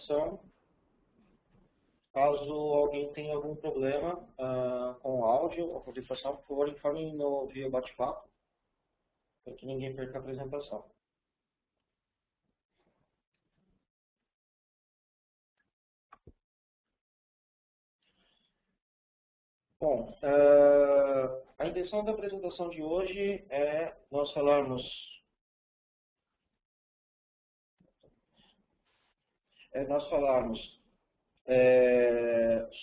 apresentação. Caso alguém tenha algum problema com o áudio ou com a apresentação, por favor, informe no via bate-papo, para que ninguém perca a apresentação. Bom, a intenção da apresentação de hoje é nós falarmos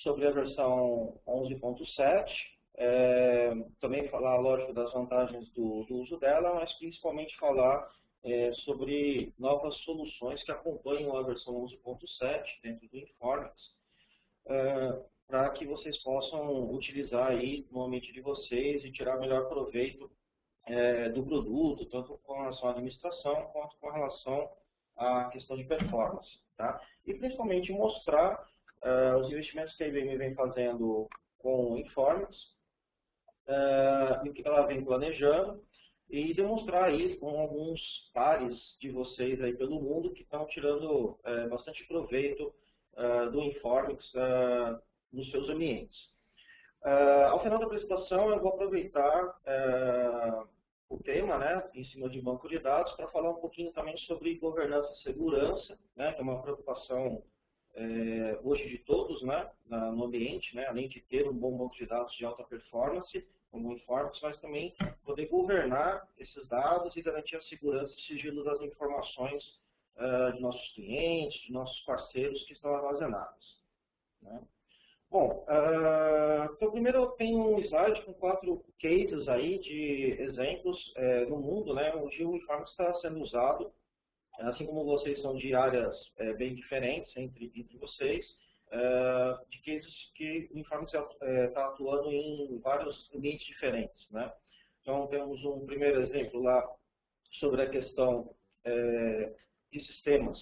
sobre a versão 11.7, também falar, lógico, das vantagens do uso dela, mas principalmente falar sobre novas soluções que acompanham a versão 11.7 dentro do Informix, para que vocês possam utilizar aí no ambiente de vocês e tirar melhor proveito do produto, tanto com relação à administração quanto com relação à questão de performance. Tá? E principalmente mostrar os investimentos que a IBM vem fazendo com o Informix, e o que ela vem planejando, e demonstrar aí com alguns pares de vocês aí pelo mundo que estão tirando bastante proveito do Informix nos seus ambientes. Ao final da apresentação, eu vou aproveitar o tema, né, em cima de banco de dados, para falar um pouquinho também sobre governança e segurança, né, que é uma preocupação hoje de todos, né, no ambiente, né, além de ter um bom banco de dados de alta performance, como o Informix, mas também poder governar esses dados e garantir a segurança e sigilo das informações de nossos clientes, de nossos parceiros que estão armazenados. Né? Bom, então primeiro eu tenho um slide com 4 cases aí de exemplos no mundo, né, onde o Informix está sendo usado, assim como vocês são de áreas bem diferentes entre vocês, de cases que o Informix está atuando em vários ambientes diferentes. Né? Então temos um primeiro exemplo lá sobre a questão de sistemas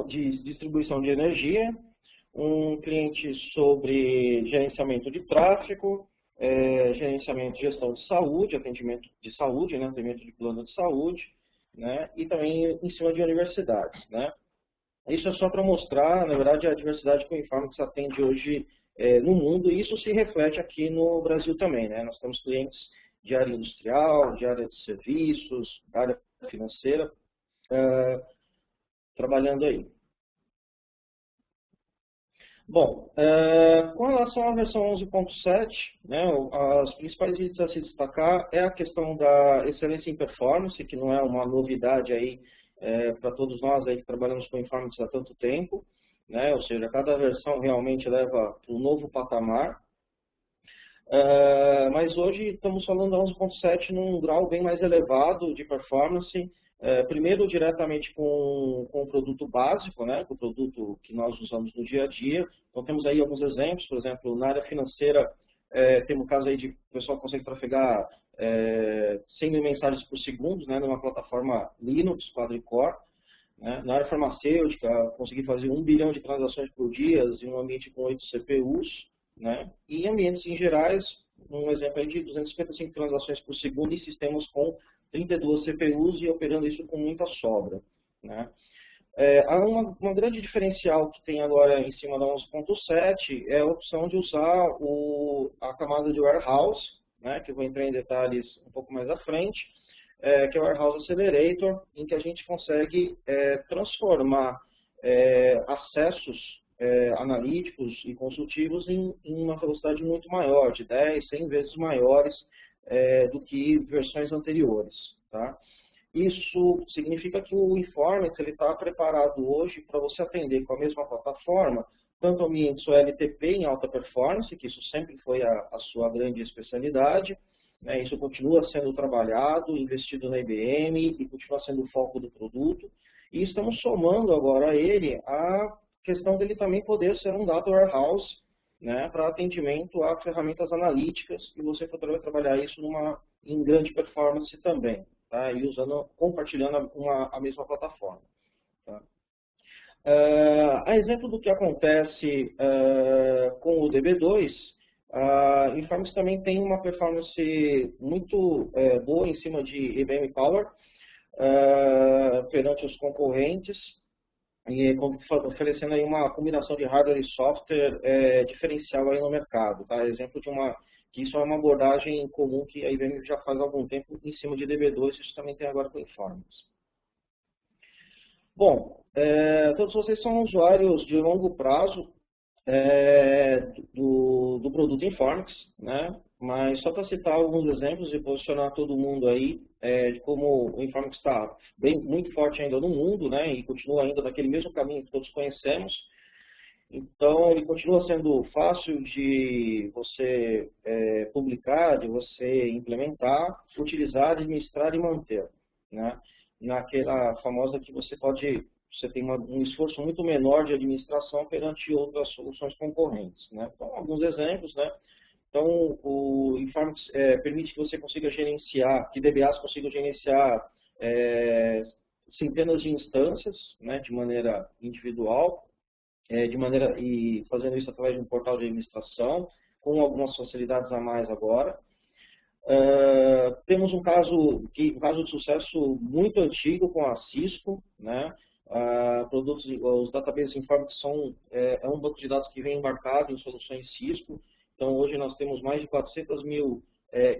de distribuição de energia, um cliente sobre gerenciamento de tráfego, gerenciamento de gestão de saúde, atendimento de saúde, né, atendimento de plano de saúde, né, e também em cima de universidades. Né. Isso é só para mostrar, na verdade, a diversidade que o Informix atende hoje no mundo, e isso se reflete aqui no Brasil também. Né. Nós temos clientes de área industrial, de área de serviços, da área financeira, trabalhando aí. Bom, com relação à versão 11.7, né, as principais itens a se destacar é a questão da excelência em performance, que não é uma novidade aí para todos nós aí que trabalhamos com Informix há tanto tempo, né, ou seja, cada versão realmente leva para um novo patamar. Mas hoje estamos falando da 11.7 num grau bem mais elevado de performance, primeiro diretamente com o produto básico, né, com o produto que nós usamos no dia a dia. Então temos aí alguns exemplos, por exemplo, na área financeira, temos um caso aí de o pessoal consegue trafegar 100 mil mensagens por segundo, né, numa plataforma Linux, quadricore. Né. Na área farmacêutica, conseguir fazer 1 bilhão de transações por dia em um ambiente com 8 CPUs. Né, e em ambientes em gerais, um exemplo aí de 255 transações por segundo em sistemas com 32 CPUs e operando isso com muita sobra. Né. Há uma grande diferencial que tem agora em cima da 11.7 é a opção de usar a camada de warehouse, né, que eu vou entrar em detalhes um pouco mais à frente, que é o Warehouse Accelerator, em que a gente consegue transformar acessos analíticos e consultivos em uma velocidade muito maior, de 10, 100 vezes maiores do que versões anteriores. Tá? Isso significa que o Informix está preparado hoje para você atender com a mesma plataforma, tanto ambientes OLTP em alta performance, que isso sempre foi a sua grande especialidade, né, isso continua sendo trabalhado, investido na IBM e continua sendo o foco do produto, e estamos somando agora a ele a questão dele também poder ser um data warehouse, né, para atendimento a ferramentas analíticas, e você poderia trabalhar isso em grande performance também, tá, e compartilhando a mesma plataforma. Tá. A exemplo do que acontece com o DB2, a Informix também tem uma performance muito boa em cima de IBM Power perante os concorrentes, e oferecendo aí uma combinação de hardware e software diferencial aí no mercado, tá? Exemplo de que isso é uma abordagem comum que a IBM já faz há algum tempo em cima de DB2, isso também tem agora com Informix. Bom, todos vocês são usuários de longo prazo do produto Informix, né? Mas só para citar alguns exemplos e posicionar todo mundo aí, de como o Informix está muito forte ainda no mundo, né? E continua ainda naquele mesmo caminho que todos conhecemos. Então, ele continua sendo fácil de você publicar, de você implementar, utilizar, administrar e manter, né? Naquela famosa que você tem um esforço muito menor de administração perante outras soluções concorrentes, né? Então, alguns exemplos, né? Então, o Informix permite que você consiga gerenciar, que DBAs consigam gerenciar centenas de instâncias, né, de maneira individual, e fazendo isso através de um portal de administração, com algumas facilidades a mais agora. Temos um caso de sucesso muito antigo com a Cisco, né? Os databases Informix é um banco de dados que vem embarcado em soluções Cisco. Então, hoje nós temos mais de 400 mil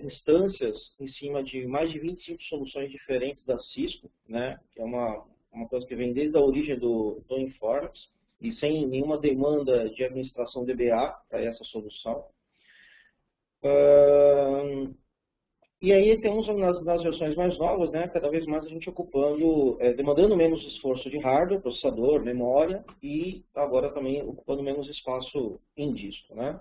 instâncias em cima de mais de 25 soluções diferentes da Cisco, né? Que é uma coisa que vem desde a origem do Informix e sem nenhuma demanda de administração DBA para essa solução. E aí temos nas versões mais novas, né, cada vez mais a gente demandando menos esforço de hardware, processador, memória e agora também ocupando menos espaço em disco, né.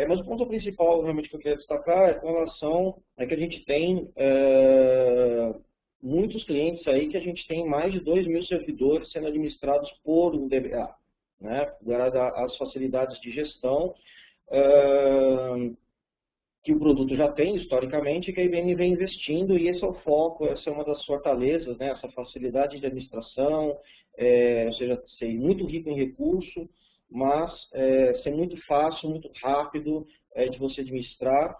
Mas o ponto principal realmente que eu queria destacar é com relação a que a gente tem muitos clientes aí que a gente tem mais de 2.000 servidores sendo administrados por um DBA, né, dada as facilidades de gestão que o produto já tem historicamente, que a IBM vem investindo, e esse é o foco, essa é uma das fortalezas, né, essa facilidade de administração, ou seja, ser muito rico em recurso, mas ser muito fácil, muito rápido de você administrar,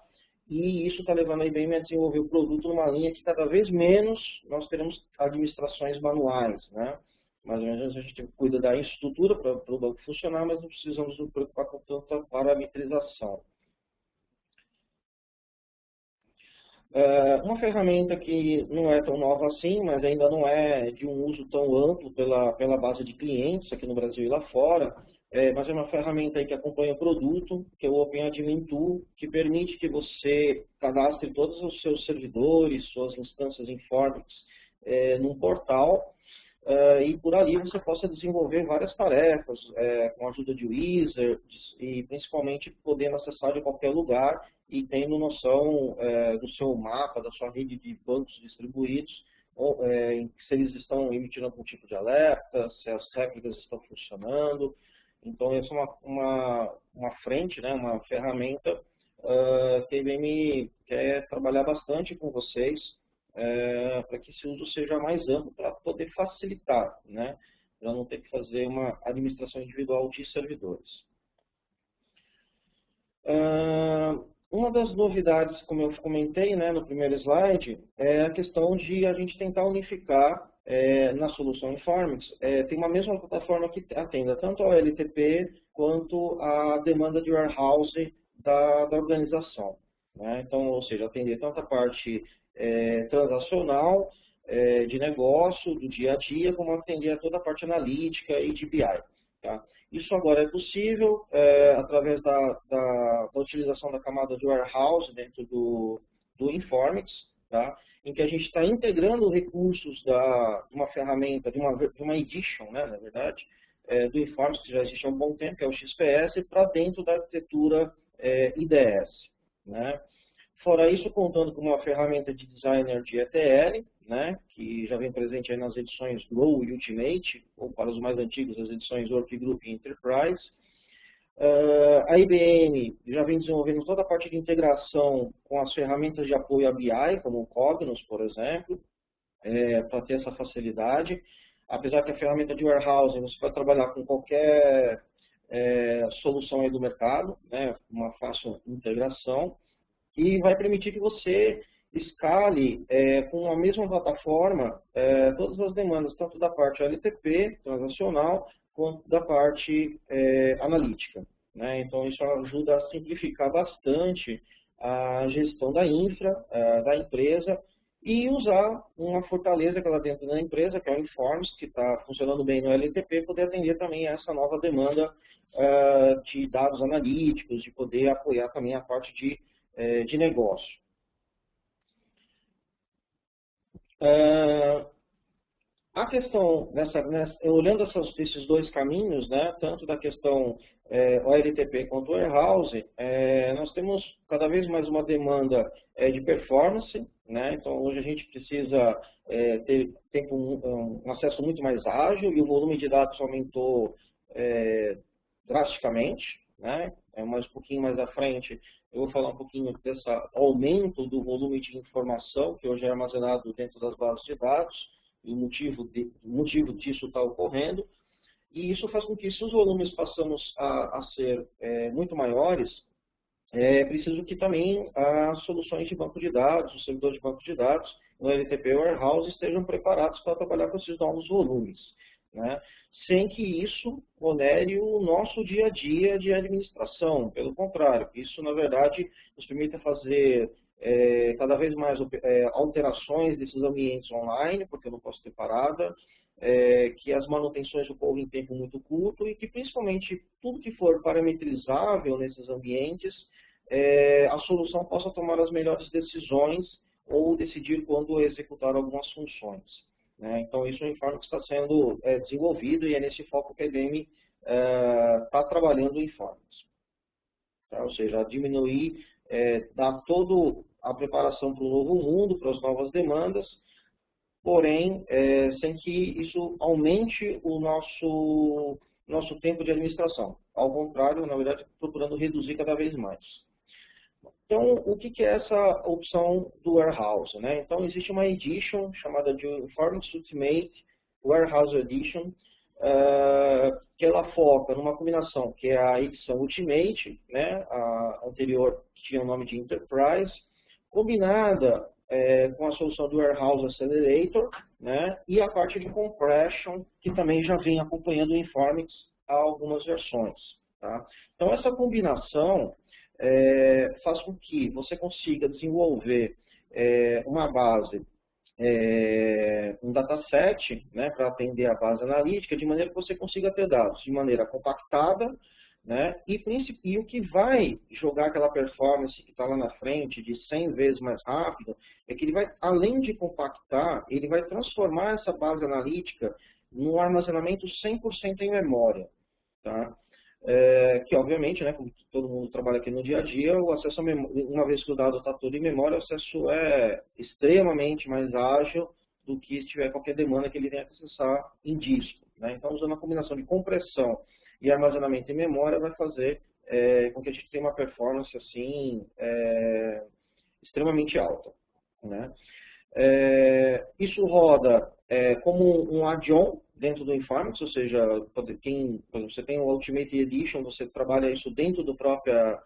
e isso está levando a IBM a desenvolver o produto numa linha que cada vez menos nós teremos administrações manuais, né? Mais ou menos a gente cuida da estrutura para o banco funcionar, mas não precisamos nos preocupar com tanta parametrização. Uma ferramenta que não é tão nova assim, mas ainda não é de um uso tão amplo pela base de clientes aqui no Brasil e lá fora, mas é uma ferramenta aí que acompanha o produto, que é o OpenAdmin Tool, que permite que você cadastre todos os seus servidores, suas instâncias Informix num portal, e por ali você possa desenvolver várias tarefas com a ajuda de wizards e principalmente podendo acessar de qualquer lugar e tendo noção do seu mapa, da sua rede de bancos distribuídos, se eles estão emitindo algum tipo de alerta, se as réplicas estão funcionando. Então, essa é uma frente, né, uma ferramenta que a IBM quer trabalhar bastante com vocês, para que esse uso seja mais amplo, para poder facilitar, né? Para não ter que fazer uma administração individual de servidores. Uma das novidades, como eu comentei, né, no primeiro slide, é a questão de a gente tentar unificar na solução Informix, tem uma mesma plataforma que atenda tanto ao LTP quanto a demanda de warehouse da organização, né? Então, ou seja, atender tanto a parte transacional, de negócio, do dia a dia, como atender a toda a parte analítica e de BI. Tá? Isso agora é possível através da utilização da camada de warehouse dentro do Informix, tá? Em que a gente está integrando recursos de uma ferramenta, de uma edition, né, na verdade, do Informix, que já existe há um bom tempo, que é o XPS, para dentro da arquitetura IDS. Né? Fora isso, contando com uma ferramenta de designer de ETL, né, que já vem presente aí nas edições Grow e Ultimate, ou para os mais antigos, as edições Workgroup e Enterprise. A IBM já vem desenvolvendo toda a parte de integração com as ferramentas de apoio a BI, como o Cognos, por exemplo, para ter essa facilidade. Apesar que a ferramenta de warehousing você pode trabalhar com qualquer solução aí do mercado, né, uma fácil integração, e vai permitir que você escale com a mesma plataforma todas as demandas, tanto da parte LTP, transacional, quanto da parte analítica, né? Então, isso ajuda a simplificar bastante a gestão da infra, da empresa, e usar uma fortaleza que ela dentro da empresa, que é o Informs, que está funcionando bem no LTP, poder atender também essa nova demanda de dados analíticos, de poder apoiar também a parte de negócio. A questão, olhando esses dois caminhos, né, tanto da questão OLTP quanto o Warehouse, nós temos cada vez mais uma demanda de performance, né, então hoje a gente precisa ter um acesso muito mais ágil e o volume de dados aumentou drasticamente, né, mas um pouquinho mais à frente eu vou falar um pouquinho desse aumento do volume de informação que hoje é armazenado dentro das bases de dados, e o motivo disso está ocorrendo, e isso faz com que, se os volumes passamos a ser muito maiores, é preciso que também as soluções de banco de dados, os servidores de banco de dados, no LTP Warehouse, estejam preparados para trabalhar com esses novos volumes, né? Sem que isso onere o nosso dia a dia de administração. Pelo contrário, isso, na verdade, nos permite fazer cada vez mais alterações desses ambientes online, porque eu não posso ter parada, que as manutenções ocorram em tempo muito curto e que, principalmente, tudo que for parametrizável nesses ambientes, a solução possa tomar as melhores decisões ou decidir quando executar algumas funções, né? Então, isso é um Informix que está sendo desenvolvido e é nesse foco que a IBM está trabalhando o Informix. Tá? Ou seja, diminuir, dar toda a preparação para o novo mundo, para as novas demandas, porém, sem que isso aumente o nosso tempo de administração. Ao contrário, na verdade, procurando reduzir cada vez mais. Então, o que é essa opção do Warehouse, né? Então, existe uma edition chamada de Informix Ultimate Warehouse Edition, que ela foca numa combinação, que é a edição Ultimate, né? A anterior tinha o nome de Enterprise, combinada com a solução do Warehouse Accelerator, né? E a parte de Compression, que também já vem acompanhando o Informix há algumas versões. Tá? Então, essa combinação faz com que você consiga desenvolver uma base, um dataset, né, para atender a base analítica, de maneira que você consiga ter dados de maneira compactada, né, e o que vai jogar aquela performance que está lá na frente de 100 vezes mais rápido, é que ele vai, além de compactar, ele vai transformar essa base analítica num armazenamento 100% em memória. Tá? Que obviamente, né, como todo mundo trabalha aqui no dia a dia, o acesso uma vez que o dado está todo em memória, o acesso é extremamente mais ágil do que se tiver qualquer demanda que ele tenha que acessar em disco, né? Então, usando a combinação de compressão e armazenamento em memória, vai fazer com que a gente tenha uma performance assim extremamente alta, né? Isso roda como um add-on dentro do Informix, ou seja, você tem o Ultimate Edition, você trabalha isso dentro do próprio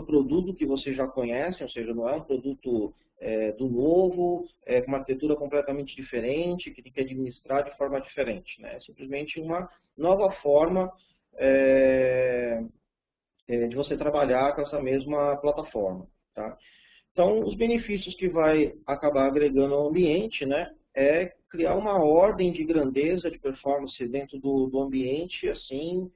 produto que você já conhece, ou seja, não é um produto do novo, com uma arquitetura completamente diferente, que tem que administrar de forma diferente, né? É simplesmente uma nova forma de você trabalhar com essa mesma plataforma, tá? Então, os benefícios que vai acabar agregando ao ambiente, né, é criar uma ordem de grandeza de performance dentro do ambiente, assim,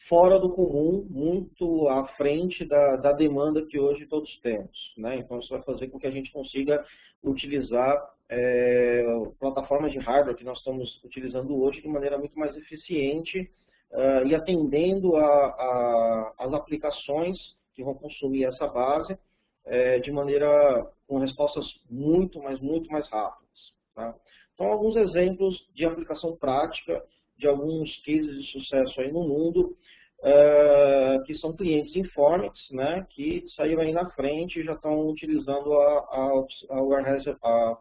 fora do comum, muito à frente da demanda que hoje todos temos, né? Então, isso vai fazer com que a gente consiga utilizar plataformas de hardware que nós estamos utilizando hoje de maneira muito mais eficiente e atendendo às aplicações que vão consumir essa base de maneira com respostas muito mais rápidas. Tá? Então, alguns exemplos de aplicação prática de alguns cases de sucesso aí no mundo, que são clientes Informix, né, que saíram aí na frente e já estão utilizando a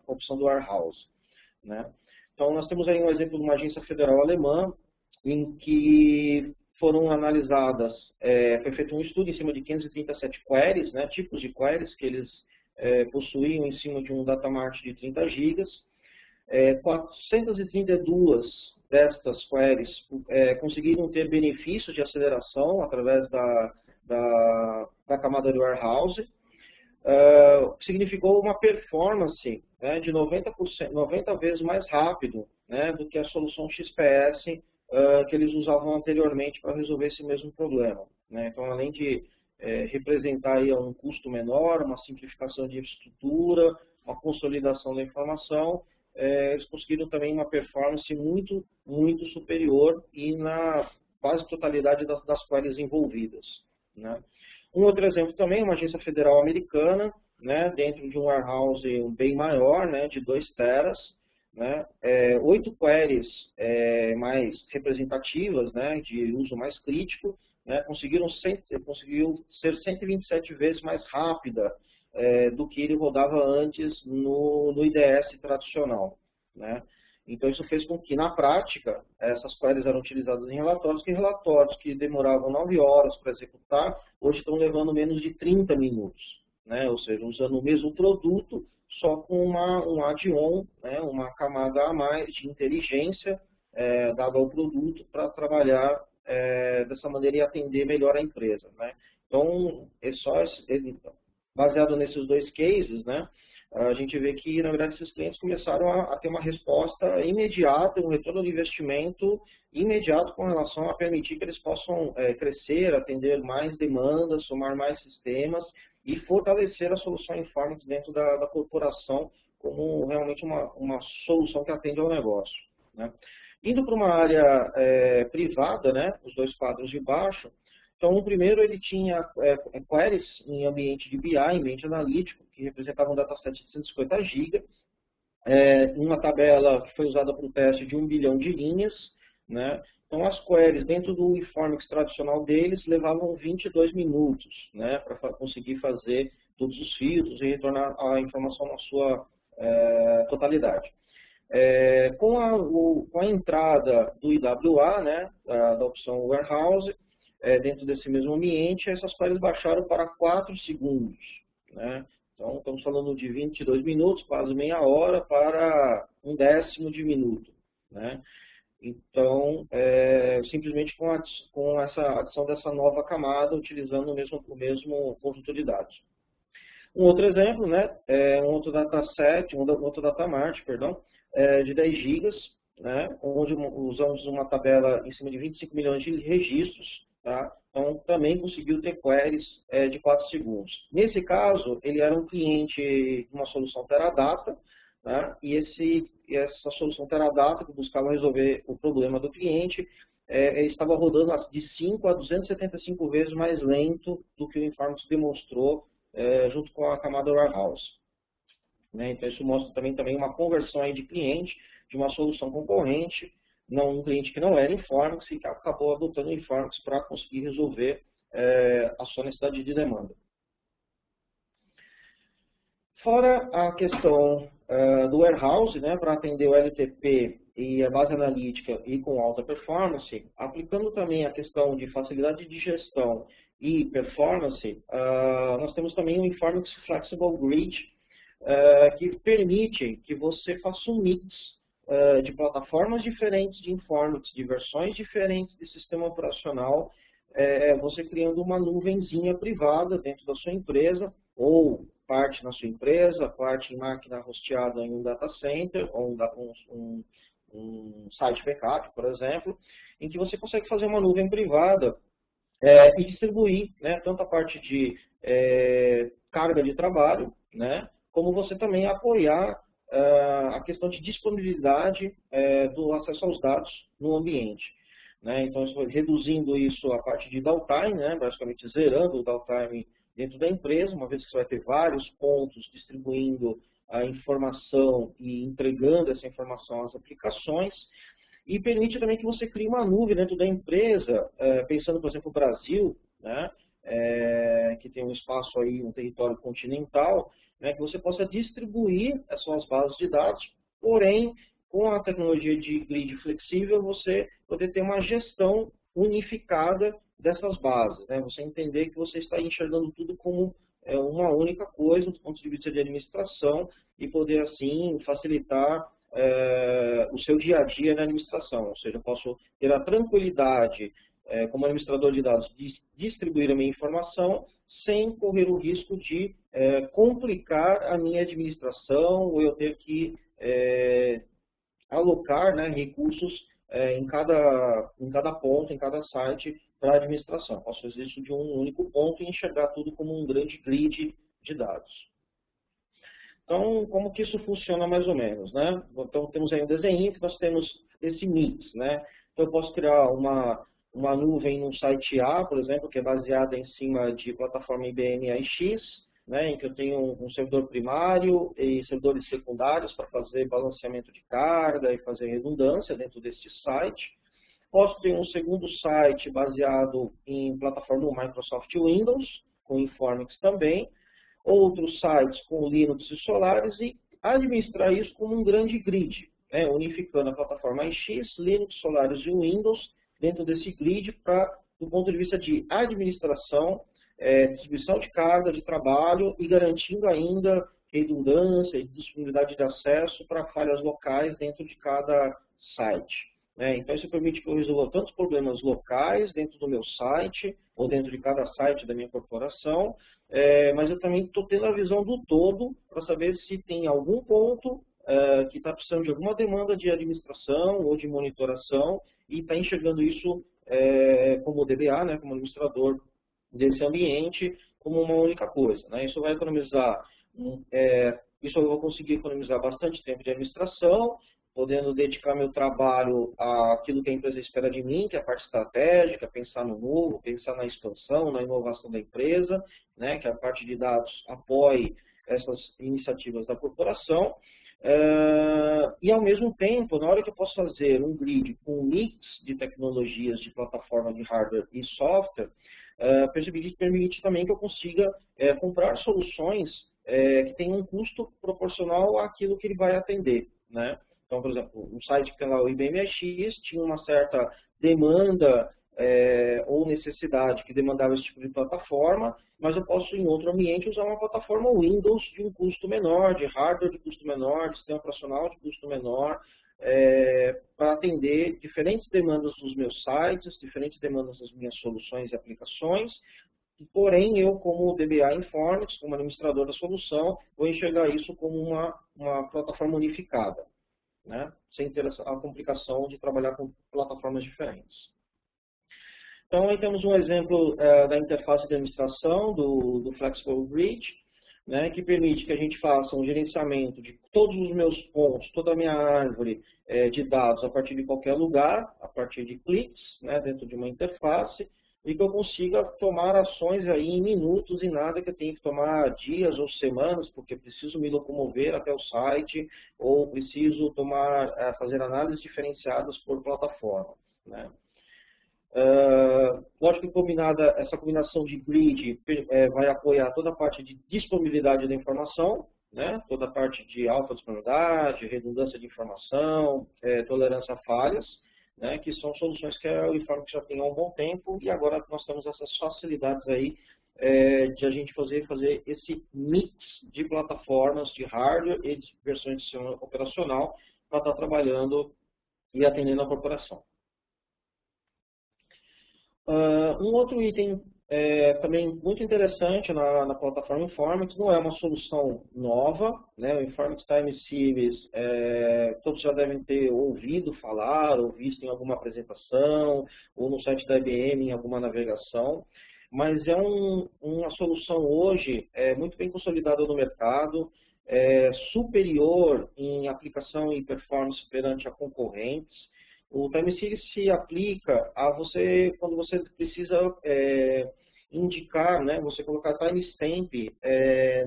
opção do Warehouse. Né? Então, nós temos aí um exemplo de uma agência federal alemã, em que foram analisadas, foi feito um estudo em cima de 537 queries, né, tipos de queries que eles possuíam em cima de um datamart de 30 GB. 432 destas queries conseguiram ter benefícios de aceleração através da camada de warehouse, significou uma performance, né, de 90 vezes mais rápido, né, do que a solução XPS que eles usavam anteriormente para resolver esse mesmo problema, né? Então, além de representar aí um custo menor, uma simplificação de infraestrutura, uma consolidação da informação, eles conseguiram também uma performance muito, muito superior e na quase totalidade das queries envolvidas, né? Um outro exemplo também, uma agência federal americana, né, dentro de um warehouse bem maior, né, de 2 teras, né, 8 queries mais representativas, né, de uso mais crítico, né, conseguiu ser 127 vezes mais rápida do que ele rodava antes no IDS tradicional, né. Então, isso fez com que, na prática, essas queries eram utilizadas em relatórios que demoravam 9 horas para executar, hoje estão levando menos de 30 minutos, né? Ou seja, usando o mesmo produto, só com um add-on, né? Uma camada a mais de inteligência dada ao produto para trabalhar dessa maneira e atender melhor a empresa, né? Então, baseado nesses 2 cases, né? A gente vê que, na verdade, esses clientes começaram a ter uma resposta imediata, um retorno de investimento imediato com relação a permitir que eles possam crescer, atender mais demandas, somar mais sistemas e fortalecer a solução Informix dentro da corporação como realmente uma solução que atende ao negócio, né? Indo para uma área privada, né, os 2 quadros de baixo. Então, o primeiro, ele tinha queries em ambiente de BI, em ambiente analítico, que representava um dataset de 150 GB, uma tabela que foi usada para o teste de 1 bilhão de linhas, né? Então, as queries dentro do Informix tradicional deles levavam 22 minutos, né, para conseguir fazer todos os filtros e retornar a informação na sua totalidade. Com a entrada do IWA, né, da opção Warehouse, dentro desse mesmo ambiente, essas queries baixaram para 4 segundos, né? Então, estamos falando de 22 minutos, quase meia hora, para 1/10 de minuto, né? Então, simplesmente com essa adição dessa nova camada, utilizando o mesmo conjunto de dados. Um outro exemplo, né, um outro dataset, um outro datamart, perdão, de 10 GB, né, onde usamos uma tabela em cima de 25 milhões de registros, tá? Então, também conseguiu ter queries de 4 segundos. Nesse caso, ele era um cliente de uma solução Teradata, tá? E essa solução Teradata, que buscava resolver o problema do cliente, estava rodando de 5 a 275 vezes mais lento do que o Informix demonstrou junto com a camada Warehouse, né? Então, isso mostra também uma conversão aí de cliente de uma solução concorrente, um cliente que não era Informix e que acabou adotando o Informix para conseguir resolver a sua necessidade de demanda. Fora a questão do Warehouse, né, para atender o LTP e a base analítica e com alta performance, aplicando também a questão de facilidade de gestão e performance, nós temos também o Informix Flexible Grid, que permite que você faça um mix de plataformas diferentes de Informix, de versões diferentes de sistema operacional, você criando uma nuvenzinha privada dentro da sua empresa, ou parte na sua empresa, parte em máquina hosteada em um data center, ou um site backup, por exemplo, em que você consegue fazer uma nuvem privada e distribuir, né, tanto a parte de carga de trabalho, né, como você também apoiar a questão de disponibilidade do acesso aos dados no ambiente, né? Então, reduzindo isso a parte de downtime, né, basicamente zerando o downtime dentro da empresa, uma vez que você vai ter vários pontos distribuindo a informação e entregando essa informação às aplicações, e permite também que você crie uma nuvem dentro da empresa, pensando, por exemplo, no Brasil, né, que tem um espaço aí, um território continental, né, que você possa distribuir as suas bases de dados, porém, com a tecnologia de grid flexível, você poder ter uma gestão unificada dessas bases, né? Você entender que você está enxergando tudo como uma única coisa do ponto de vista de administração e poder, assim, facilitar o seu dia a dia na administração. Ou seja, eu posso ter a tranquilidade, como administrador de dados, de distribuir a minha informação sem correr o risco de complicar a minha administração ou eu ter que alocar, né, recursos em cada ponto, em cada site para a administração. Posso fazer isso de um único ponto e enxergar tudo como um grande grid de dados. Então, como que isso funciona mais ou menos, né? Então, temos aí um desenho que nós temos esse mix, né? Então, eu posso criar uma nuvem no site A, por exemplo, que é baseada em cima de plataforma IBM AIX, né, em que eu tenho um servidor primário e servidores secundários para fazer balanceamento de carga e fazer redundância dentro desse site. Posso ter um segundo site baseado em plataforma do Microsoft Windows, com Informix também, outros sites com Linux e Solaris e administrar isso como um grande grid, né, unificando a plataforma AIX, Linux, Solaris e Windows dentro desse grid para, do ponto de vista de administração, distribuição de carga, de trabalho e garantindo ainda redundância e disponibilidade de acesso para falhas locais dentro de cada site. Então, isso permite que eu resolva tantos problemas locais dentro do meu site ou dentro de cada site da minha corporação, mas eu também estou tendo a visão do todo para saber se tem algum ponto que está precisando de alguma demanda de administração ou de monitoração e está enxergando isso como DBA, né, como administrador desse ambiente, como uma única coisa, né? Isso vai economizar, isso eu vou conseguir economizar bastante tempo de administração, podendo dedicar meu trabalho àquilo que a empresa espera de mim, que é a parte estratégica, pensar no novo, pensar na expansão, na inovação da empresa, né, que a parte de dados apoie essas iniciativas da corporação. E, ao mesmo tempo, na hora que eu posso fazer um grid com um mix de tecnologias de plataforma de hardware e software, permite também que eu consiga comprar soluções que tenham um custo proporcional àquilo que ele vai atender, né? Então, por exemplo, um site que tem lá o IBM AIX tinha uma certa demanda ou necessidade que demandava esse tipo de plataforma, mas eu posso, em outro ambiente, usar uma plataforma Windows de um custo menor, de hardware de custo menor, de sistema operacional de custo menor, para atender diferentes demandas dos meus sites, diferentes demandas das minhas soluções e aplicações. Porém, eu, como DBA Informix, como administrador da solução, vou enxergar isso como uma plataforma unificada, né? Sem ter a complicação de trabalhar com plataformas diferentes. Então, aí temos um exemplo da interface de administração do Flexible Grid, né, que permite que a gente faça um gerenciamento de todos os meus pontos, toda a minha árvore de dados a partir de qualquer lugar, a partir de cliques, né, dentro de uma interface, e que eu consiga tomar ações aí em minutos e nada que eu tenha que tomar dias ou semanas, porque preciso me locomover até o site ou preciso fazer análises diferenciadas por plataforma, né. Lógico que essa combinação de grid vai apoiar toda a parte de disponibilidade da informação, né? Toda a parte de alta disponibilidade, redundância de informação, tolerância a falhas, né? Que são soluções que a Informix já tem há um bom tempo e agora nós temos essas facilidades aí de a gente fazer esse mix de plataformas de hardware e de versões de sistema operacional para estar trabalhando e atendendo a corporação. Um outro item também muito interessante na plataforma Informix, não é uma solução nova, né? O Informix Time Series, todos já devem ter ouvido falar, ou visto em alguma apresentação, ou no site da IBM em alguma navegação, mas é uma solução hoje muito bem consolidada no mercado, superior em aplicação e performance perante a concorrentes. O Time Series se aplica a você, quando você precisa indicar, né, você colocar timestamp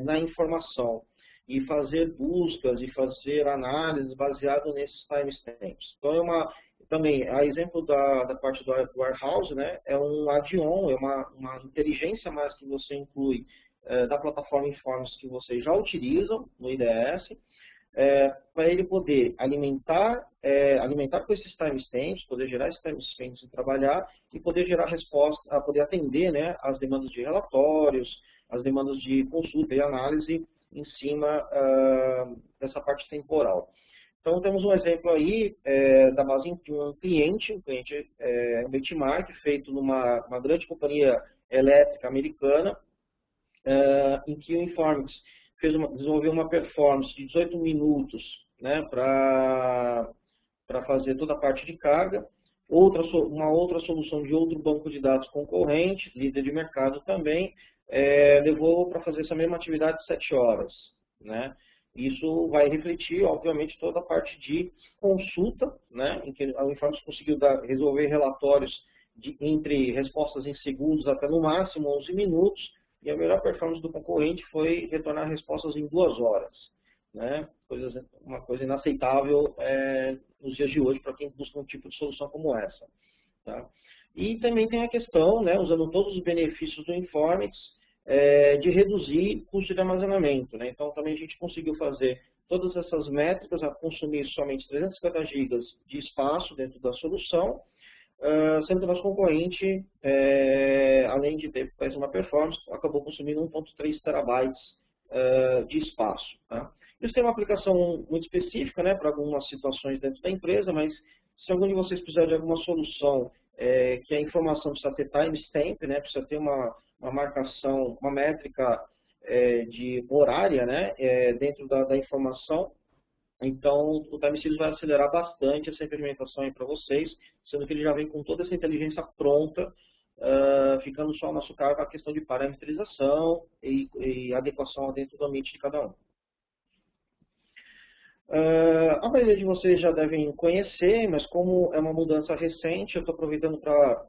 na informação e fazer buscas e fazer análises baseado nesses timestamps. Então, também, a exemplo da parte do Warehouse, né, é um add-on, é uma inteligência mais que você inclui da plataforma Informix que vocês já utilizam no IDS, para ele poder alimentar com esses timestamps, poder gerar esses timestamps e trabalhar, e poder gerar resposta, poder atender, né, as demandas de relatórios, as demandas de consulta e análise em cima dessa parte temporal. Então, temos um exemplo aí da base de um cliente um benchmark feito numa grande companhia elétrica americana, em que o Informix desenvolveu uma performance de 18 minutos, né, para fazer toda a parte de carga. Uma outra solução de outro banco de dados concorrente, líder de mercado também, levou para fazer essa mesma atividade de 7 horas. Né? Isso vai refletir, obviamente, toda a parte de consulta, né, em que a Informix conseguiu resolver relatórios entre respostas em segundos até no máximo 11 minutos, e a melhor performance do concorrente foi retornar respostas em 2 horas. Né? Uma coisa inaceitável nos dias de hoje para quem busca um tipo de solução como essa. Tá? E também tem a questão, né, usando todos os benefícios do Informix, de reduzir custo de armazenamento. Né? Então, também a gente conseguiu fazer todas essas métricas a consumir somente 350 GB de espaço dentro da solução, sendo que o nosso concorrente, além de ter uma performance, acabou consumindo 1.3 terabytes de espaço. Tá? Isso tem uma aplicação muito específica, né, para algumas situações dentro da empresa, mas se algum de vocês precisar de alguma solução que a informação precisa ter timestamp, né, precisa ter uma marcação, uma métrica de horária, né, dentro da informação, então o Time Series vai acelerar bastante essa implementação para vocês, sendo que ele já vem com toda essa inteligência pronta, ficando só ao nosso cargo a questão de parametrização e adequação dentro do ambiente de cada um. A maioria de vocês já devem conhecer, mas como é uma mudança recente, eu estou aproveitando para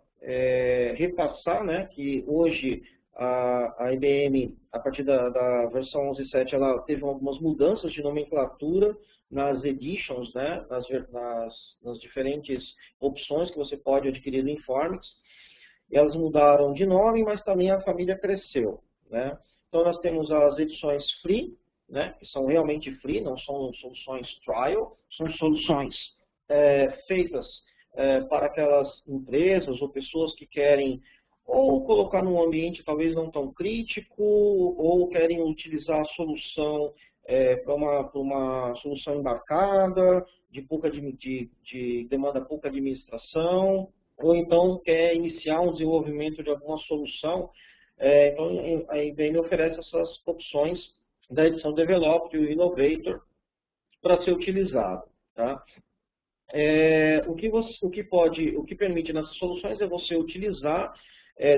repassar, né, que hoje a IBM, a partir da versão 11.7, ela teve algumas mudanças de nomenclatura nas editions, né, nas diferentes opções que você pode adquirir do Informix. Elas mudaram de nome, mas também a família cresceu. Né? Então, nós temos as edições free, né, que são realmente free, não são soluções trial, são soluções feitas para aquelas empresas ou pessoas que querem ou colocar num ambiente talvez não tão crítico, ou querem utilizar a solução para uma solução embarcada, de demanda pouca administração, ou então quer iniciar um desenvolvimento de alguma solução. Então, a IBM oferece essas opções da edição Develop e o Innovator para ser utilizado. Tá? O que permite nessas soluções é você utilizar,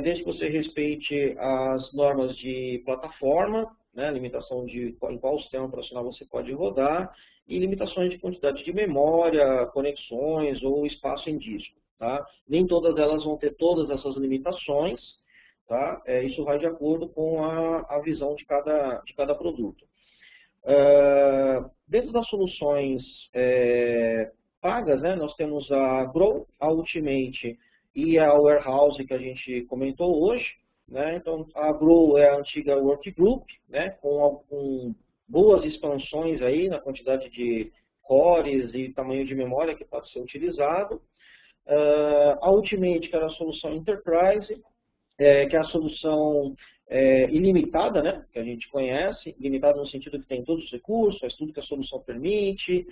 desde que você respeite as normas de plataforma, né, limitação de em qual sistema operacional você pode rodar, e limitações de quantidade de memória, conexões ou espaço em disco. Tá? Nem todas elas vão ter todas essas limitações, tá? Isso vai de acordo com a visão de cada produto. Dentro das soluções pagas, né, nós temos a Grow, a Ultimate e a Warehouse que a gente comentou hoje. Né? Então, a Grow é a antiga Workgroup, né, com boas expansões aí na quantidade de cores e tamanho de memória que pode ser utilizado. A Ultimate, que era a solução Enterprise, que é a solução ilimitada, né, que a gente conhece, ilimitada no sentido que tem todos os recursos, faz tudo que a solução permite,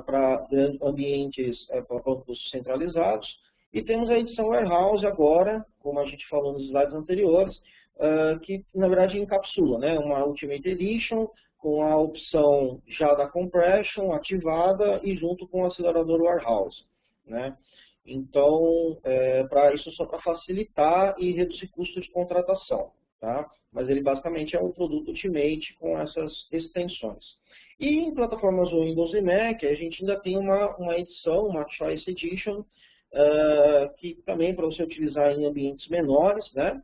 para ambientes para campos centralizados. E temos a edição Warehouse agora, como a gente falou nos slides anteriores, que na verdade encapsula, né, uma Ultimate Edition com a opção já da Compression ativada e junto com o acelerador Warehouse. Né? Então, isso só para facilitar e reduzir custo de contratação. Tá? Mas ele basicamente é um produto Ultimate com essas extensões. E em plataformas Windows e Mac, a gente ainda tem uma edição, uma Choice Edition, que também para você utilizar em ambientes menores, né?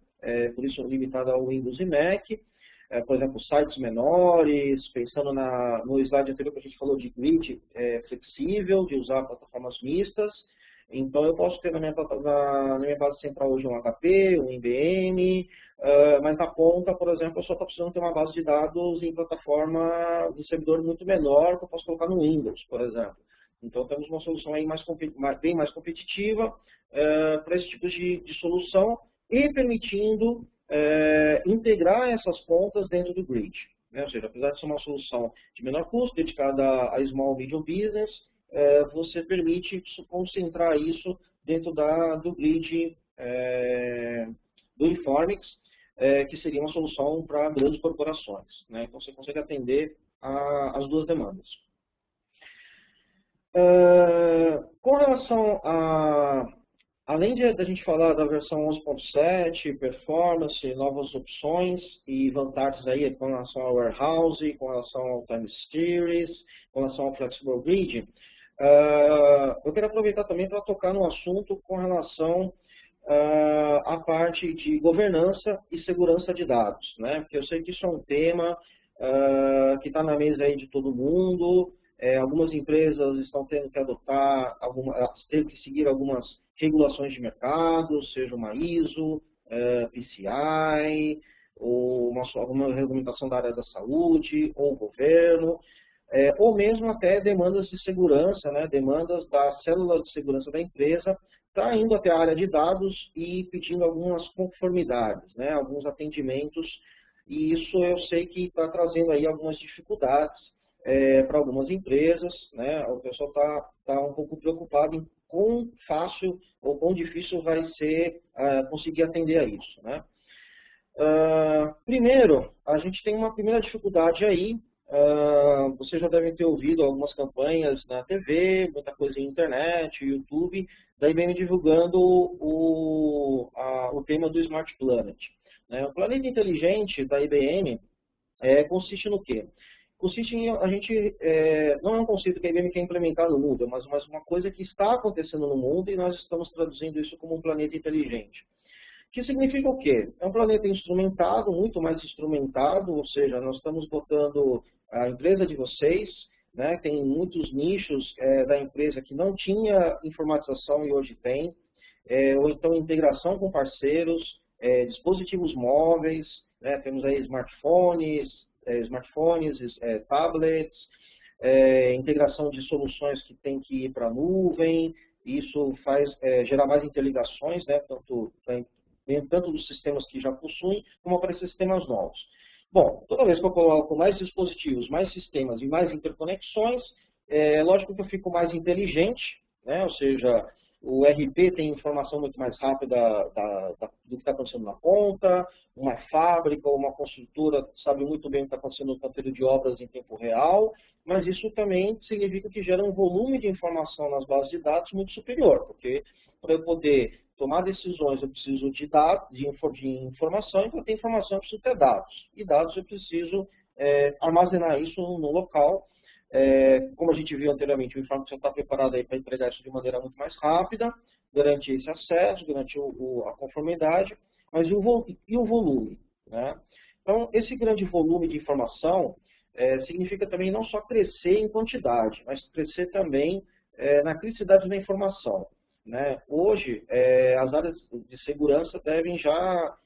Por isso limitada ao Windows e Mac. Por exemplo, sites menores, pensando no slide anterior que a gente falou de grid flexível, de usar plataformas mistas, Então, eu posso ter na minha base central hoje um HP, um IBM, mas na ponta, por exemplo, eu só estou precisando ter uma base de dados em plataforma de servidor muito menor, que eu posso colocar no Windows, por exemplo. Então, temos uma solução aí bem mais competitiva para esse tipo de solução e permitindo integrar essas pontas dentro do grid. Né? Ou seja, apesar de ser uma solução de menor custo, dedicada a small and medium business, você permite concentrar isso dentro do grid do Informix, que seria uma solução para grandes corporações. Né? Então, você consegue atender as duas demandas. Com relação além da gente falar da versão 11.7, performance, novas opções e vantagens aí com relação ao warehouse, com relação ao time series, com relação ao flexible grid, eu quero aproveitar também para tocar no assunto com relação à parte de governança e segurança de dados, né? Porque eu sei que isso é um tema que está na mesa aí de todo mundo. Algumas empresas estão tendo que adotar, tendo que seguir algumas regulações de mercado, seja uma ISO, PCI, ou alguma regulamentação da área da saúde, ou governo, ou mesmo até demandas de segurança, né, demandas da célula de segurança da empresa, está indo até a área de dados e pedindo algumas conformidades, né, alguns atendimentos, e isso eu sei que está trazendo aí algumas dificuldades para algumas empresas, né, o pessoal está um pouco preocupado em quão fácil ou quão difícil vai ser conseguir atender a isso, né. Primeiro, a gente tem uma primeira dificuldade aí. Vocês já devem ter ouvido algumas campanhas na TV, muita coisa em internet, YouTube, da IBM divulgando o tema do Smart Planet. O planeta inteligente da IBM consiste no quê? Consiste em não é um conceito que a IBM quer implementar no mundo, mas uma coisa que está acontecendo no mundo e nós estamos traduzindo isso como um planeta inteligente. Que significa o quê? É um planeta instrumentado, muito mais instrumentado, ou seja, nós estamos botando a empresa de vocês, né, tem muitos nichos da empresa que não tinha informatização e hoje tem, ou então integração com parceiros, dispositivos móveis, né, temos aí smartphones, tablets, integração de soluções que tem que ir para a nuvem, isso faz gerar mais interligações, né, tanto dos sistemas que já possuem, como para sistemas novos. Bom, toda vez que eu coloco mais dispositivos, mais sistemas e mais interconexões, lógico que eu fico mais inteligente, né? Ou seja, o RP tem informação muito mais rápida do que está acontecendo na ponta, uma fábrica ou uma construtora sabe muito bem o que está acontecendo no canteiro de obras em tempo real, mas isso também significa que gera um volume de informação nas bases de dados muito superior, porque para eu poder tomar decisões eu preciso de dados, de informação, e para ter informação eu preciso ter dados. E dados eu preciso armazenar isso no local. Como a gente viu anteriormente, o Informix já está preparado aí para entregar isso de maneira muito mais rápida, garantir esse acesso, garantir a conformidade, mas e o volume? Né? Então, esse grande volume de informação significa também não só crescer em quantidade, mas crescer também na criticidade da informação. Né? Hoje, as áreas de segurança devem já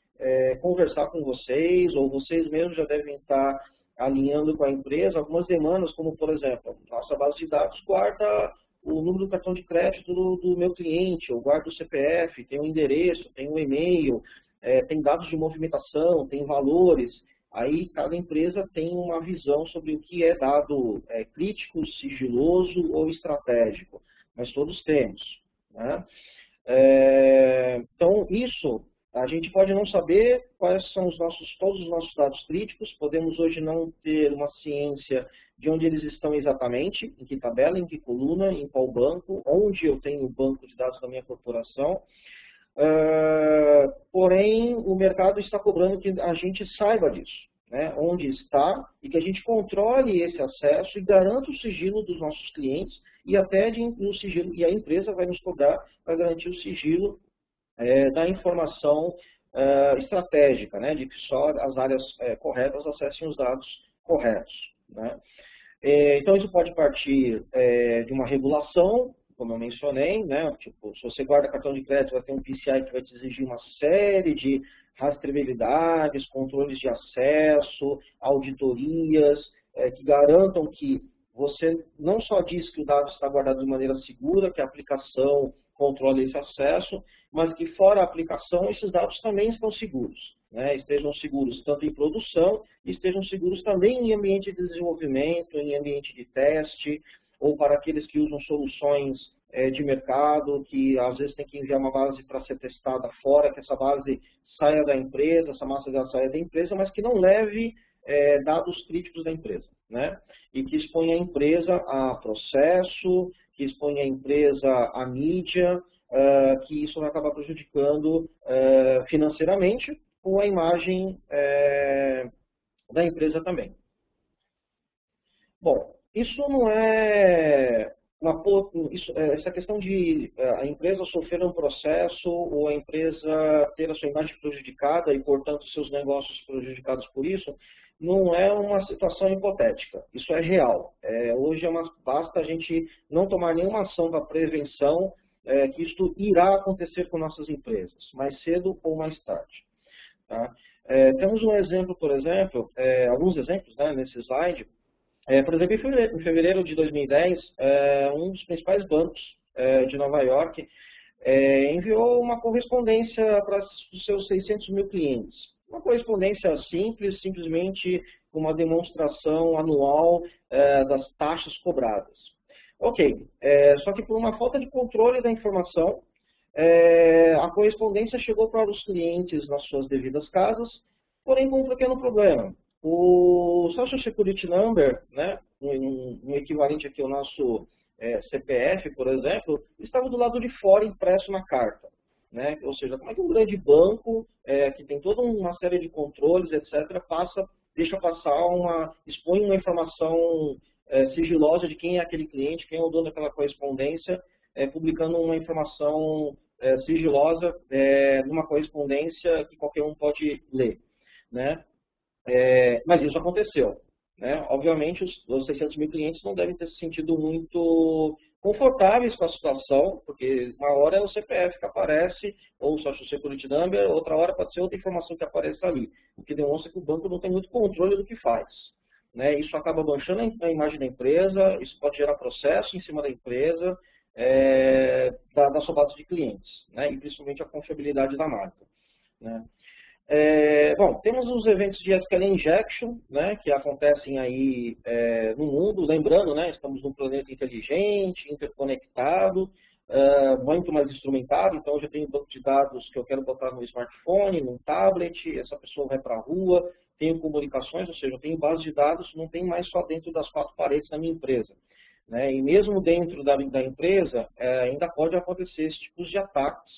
conversar com vocês, ou vocês mesmos já devem estar alinhando com a empresa algumas demandas, como, por exemplo, nossa base de dados guarda o número do cartão de crédito do meu cliente, eu guardo o CPF, tem o endereço, tem o e-mail, tem dados de movimentação, tem valores. Aí, cada empresa tem uma visão sobre o que é dado crítico, sigiloso ou estratégico, mas todos temos. Né? Então, isso, a gente pode não saber quais são todos os nossos dados críticos, podemos hoje não ter uma ciência de onde eles estão exatamente, em que tabela, em que coluna, em qual banco, onde eu tenho o banco de dados da minha corporação. Porém, o mercado está cobrando que a gente saiba disso, né? Onde está, e que a gente controle esse acesso e garanta o sigilo dos nossos clientes, e até o sigilo, e a empresa vai nos cobrar para garantir o sigilo da informação estratégica, né, de que só as áreas corretas acessem os dados corretos. Né? Então, isso pode partir de uma regulação, como eu mencionei, né? Tipo, se você guarda cartão de crédito, vai ter um PCI que vai te exigir uma série de rastreabilidades, controles de acesso, auditorias, que garantam que você não só diz que o dado está guardado de maneira segura, que a aplicação controle esse acesso, mas que fora a aplicação, esses dados também estão seguros, né? Estejam seguros tanto em produção, e estejam seguros também em ambiente de desenvolvimento, em ambiente de teste, ou para aqueles que usam soluções de mercado, que às vezes tem que enviar uma base para ser testada fora, que essa base saia da empresa, essa massa de dados saia da empresa, mas que não leve dados críticos da empresa, né? E que exponha a empresa a processo, que exponha a empresa à mídia, que isso vai acabar prejudicando financeiramente ou a imagem da empresa também. Bom, isso não é essa questão de a empresa sofrer um processo ou a empresa ter a sua imagem prejudicada e, portanto, seus negócios prejudicados por isso, não é uma situação hipotética. Isso é real. Hoje basta a gente não tomar nenhuma ação para prevenção, que isto irá acontecer com nossas empresas, mais cedo ou mais tarde. Tá? Temos um exemplo, por exemplo, alguns exemplos, né, nesse slide. Por exemplo, em fevereiro de 2010, um dos principais bancos de Nova York enviou uma correspondência para os seus 600 mil clientes. Uma correspondência simples, simplesmente com uma demonstração anual das taxas cobradas. Ok, só que por uma falta de controle da informação, a correspondência chegou para os clientes nas suas devidas casas, porém com um pequeno problema. O Social Security Number, né, um equivalente aqui ao nosso CPF, por exemplo, estava do lado de fora impresso na carta. Né? Ou seja, como é que um grande banco, que tem toda uma série de controles, etc., expõe uma informação sigilosa de quem é aquele cliente, quem é o dono daquela correspondência, publicando uma informação sigilosa numa correspondência que qualquer um pode ler. Né? Mas isso aconteceu. Né? Obviamente, os 600 mil clientes não devem ter se sentido muito confortáveis com a situação, porque uma hora é o CPF que aparece, ou o Social Security Number, outra hora pode ser outra informação que aparece ali, o que demonstra que o banco não tem muito controle do que faz. Né? Isso acaba manchando a imagem da empresa, isso pode gerar processo em cima da empresa, da sua base de clientes, né? E principalmente a confiabilidade da marca. Né? Bom, temos os eventos de SQL Injection, né, que acontecem aí no mundo. Lembrando, né, estamos num planeta inteligente, interconectado, muito mais instrumentado. Então, eu já tenho um banco de dados que eu quero botar no smartphone, no tablet, essa pessoa vai para a rua, tenho comunicações, ou seja, eu tenho base de dados, não tem mais só dentro das quatro paredes da minha empresa. Né, e mesmo dentro da empresa, ainda pode acontecer esse tipo de ataques,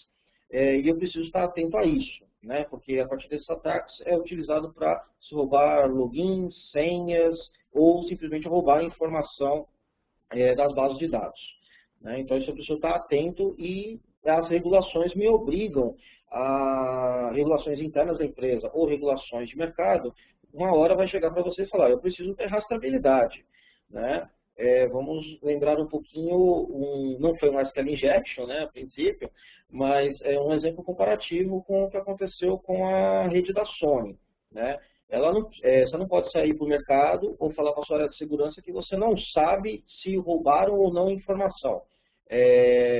e eu preciso estar atento a isso. Né, porque a partir desses ataques é utilizado para se roubar logins, senhas ou simplesmente roubar a informação das bases de dados. Né, então, isso eu preciso estar atento e as regulações me obrigam regulações internas da empresa ou regulações de mercado, uma hora vai chegar para você e falar, eu preciso ter rastreabilidade. Né? Vamos lembrar um pouquinho, não foi um SQL Injection, né, a princípio, mas é um exemplo comparativo com o que aconteceu com a rede da Sony. Né? Você não pode sair para o mercado ou falar para a sua área de segurança que você não sabe se roubaram ou não informação.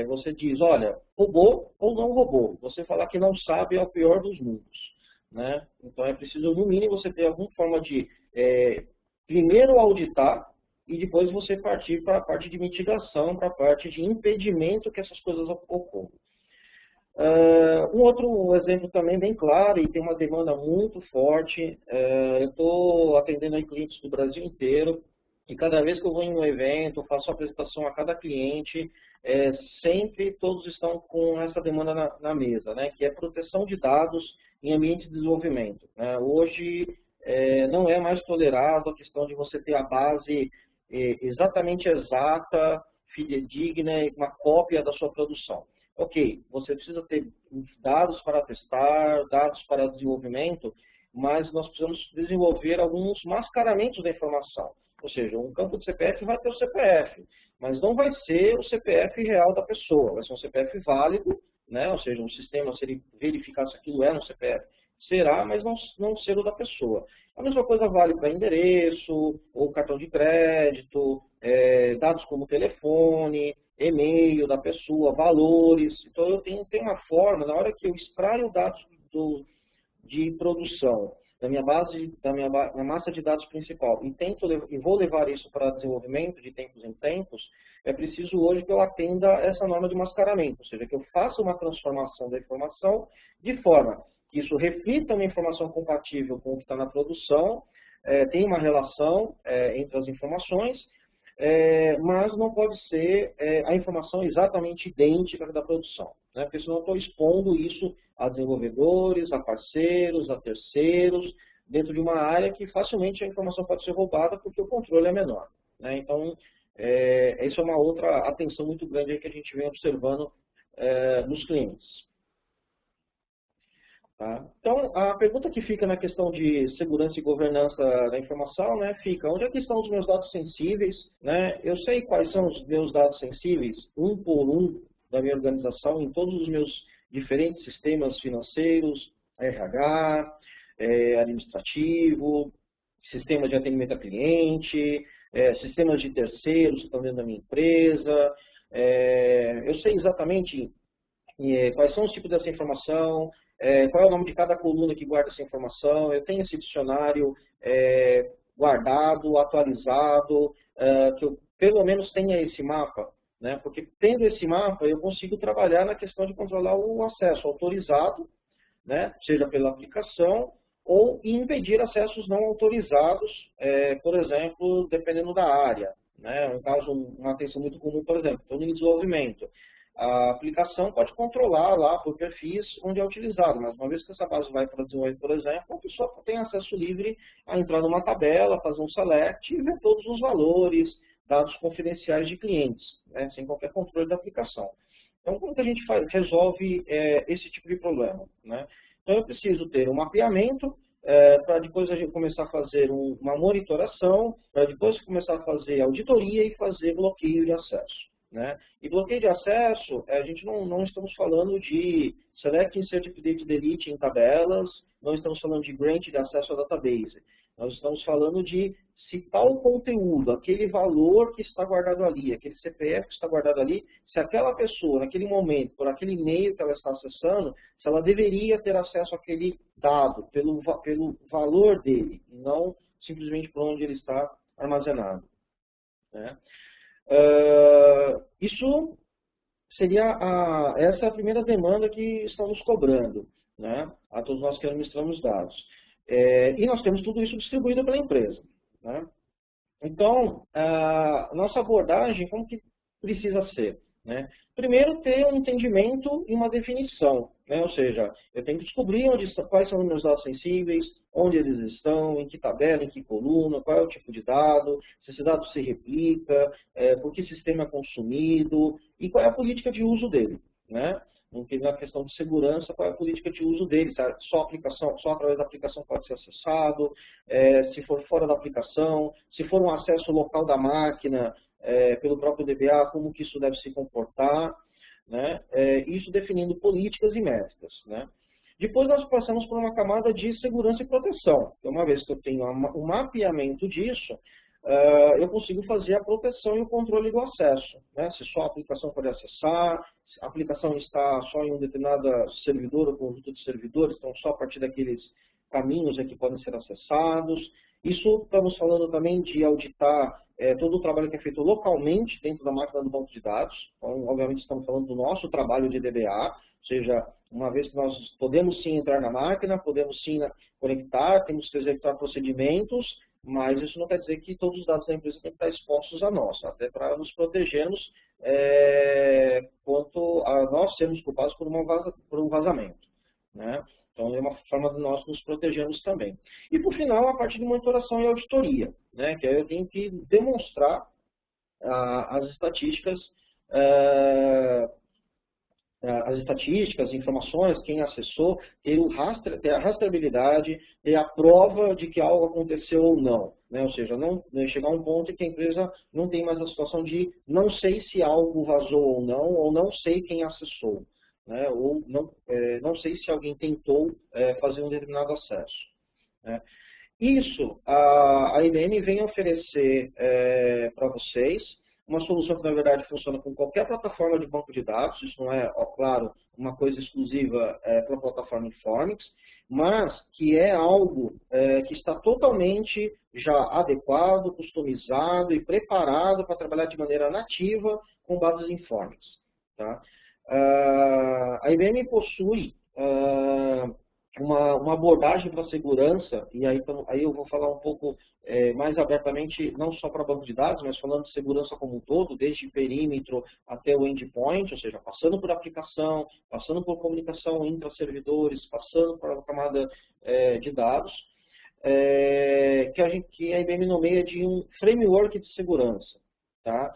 Você diz, olha, roubou ou não roubou. Você falar que não sabe é o pior dos mundos. Né? Então é preciso, no mínimo, você ter alguma forma de, primeiro, auditar, e depois você partir para a parte de mitigação, para a parte de impedimento que essas coisas ocorram. Um outro exemplo também bem claro e tem uma demanda muito forte, eu estou atendendo aí clientes do Brasil inteiro e cada vez que eu vou em um evento, faço a apresentação a cada cliente, sempre todos estão com essa demanda na mesa, né, que é proteção de dados em ambiente de desenvolvimento. Hoje não é mais tolerado a questão de você ter a base exatamente exata, fidedigna, uma cópia da sua produção. Ok, você precisa ter dados para testar, dados para desenvolvimento, mas nós precisamos desenvolver alguns mascaramentos da informação. Ou seja, um campo de CPF vai ter o CPF, mas não vai ser o CPF real da pessoa, vai ser um CPF válido, né? Ou seja, um sistema, se ele verificar se aquilo é um CPF, será, mas não ser o da pessoa. A mesma coisa vale para endereço, ou cartão de crédito, dados como telefone, e-mail da pessoa, valores. Então, eu tenho uma forma, na hora que eu extraio dados de produção da minha base, minha massa de dados principal e vou levar isso para desenvolvimento de tempos em tempos, é preciso hoje que eu atenda essa norma de mascaramento, ou seja, que eu faça uma transformação da informação de forma que isso reflita uma informação compatível com o que está na produção, tem uma relação entre as informações, mas não pode ser a informação exatamente idêntica da produção, né? Porque senão eu estou expondo isso a desenvolvedores, a parceiros, a terceiros, dentro de uma área que facilmente a informação pode ser roubada porque o controle é menor, né? Então, essa é uma outra atenção muito grande aí que a gente vem observando nos clientes. Tá? Então, a pergunta que fica na questão de segurança e governança da informação, né, fica, onde é que estão os meus dados sensíveis? Né? Eu sei quais são os meus dados sensíveis, um por um, da minha organização, em todos os meus diferentes sistemas financeiros, RH, administrativo, sistema de atendimento a cliente, sistemas de terceiros que estão dentro da minha empresa. Eu sei exatamente quais são os tipos dessa informação, qual é o nome de cada coluna que guarda essa informação, eu tenho esse dicionário guardado, atualizado, que eu pelo menos tenha esse mapa, né? Porque tendo esse mapa eu consigo trabalhar na questão de controlar o acesso autorizado, né? Seja pela aplicação, ou impedir acessos não autorizados, por exemplo, dependendo da área, né? Um caso, uma atenção muito comum, por exemplo, estou em desenvolvimento. A aplicação pode controlar lá por perfis onde é utilizado, mas uma vez que essa base vai para desenvolver, por exemplo, a pessoa tem acesso livre a entrar numa tabela, fazer um select e ver todos os valores, dados confidenciais de clientes, né, sem qualquer controle da aplicação. Então, como que a gente resolve esse tipo de problema? Né? Então, eu preciso ter um mapeamento, para depois a gente começar a fazer uma monitoração, para depois começar a fazer auditoria e fazer bloqueio de acesso. Né? E bloqueio de acesso, a gente não estamos falando de select, insert, update, delete em tabelas, não estamos falando de grant de acesso à database. Nós estamos falando de se tal conteúdo, aquele valor que está guardado ali, aquele CPF que está guardado ali, se aquela pessoa, naquele momento, por aquele e-mail que ela está acessando, se ela deveria ter acesso àquele dado, pelo valor dele, e não simplesmente por onde ele está armazenado. Né? Isso seria essa é a primeira demanda que estamos cobrando, né, a todos nós que administramos dados. E nós temos tudo isso distribuído pela empresa. Né? Então, a nossa abordagem, como que precisa ser? Né? Primeiro, ter um entendimento e uma definição, né? Ou seja, eu tenho que descobrir quais são os meus dados sensíveis, onde eles estão, em que tabela, em que coluna, qual é o tipo de dado, se esse dado se replica, por que sistema é consumido e qual é a política de uso dele. Né? Na questão de segurança, qual é a política de uso dele, tá? Só através da aplicação pode ser acessado, se for fora da aplicação, se for um acesso local da máquina, pelo próprio DBA, como que isso deve se comportar, né? Isso definindo políticas e métricas. Né? Depois nós passamos por uma camada de segurança e proteção. Então, uma vez que eu tenho um mapeamento disso, eu consigo fazer a proteção e o controle do acesso. Né? Se só a aplicação pode acessar, se a aplicação está só em um determinado servidor ou conjunto de servidores, então só a partir daqueles caminhos é que podem ser acessados. Isso estamos falando também de auditar todo o trabalho que é feito localmente dentro da máquina do banco de dados. Então, obviamente, estamos falando do nosso trabalho de DBA, ou seja, uma vez que nós podemos sim entrar na máquina, podemos sim conectar, temos que executar procedimentos, mas isso não quer dizer que todos os dados da empresa têm que estar expostos a nós, até para nos protegermos quanto a nós sermos culpados por um vazamento. Né? Então, é uma forma de nós nos protegermos também. E, por final, a parte de monitoração e auditoria, né? Que aí eu tenho que demonstrar as estatísticas as estatísticas, as informações, quem acessou, ter a rastreabilidade, ter a prova de que algo aconteceu ou não. Né? Ou seja, não chegar a um ponto em que a empresa não tem mais a situação de não sei se algo vazou ou não sei quem acessou. Né? Ou não sei se alguém tentou fazer um determinado acesso. Né? Isso, a IBM vem oferecer para vocês uma solução que, na verdade, funciona com qualquer plataforma de banco de dados. Isso não é, claro, uma coisa exclusiva para a plataforma Informix, mas que é algo que está totalmente já adequado, customizado e preparado para trabalhar de maneira nativa com bases Informix. Tá? A IBM possui uma abordagem para segurança, e aí eu vou falar um pouco mais abertamente, não só para banco de dados, mas falando de segurança como um todo, desde perímetro até o endpoint, ou seja, passando por aplicação, passando por comunicação intra-servidores, passando por uma camada de dados, que a IBM nomeia de um framework de segurança. Tá?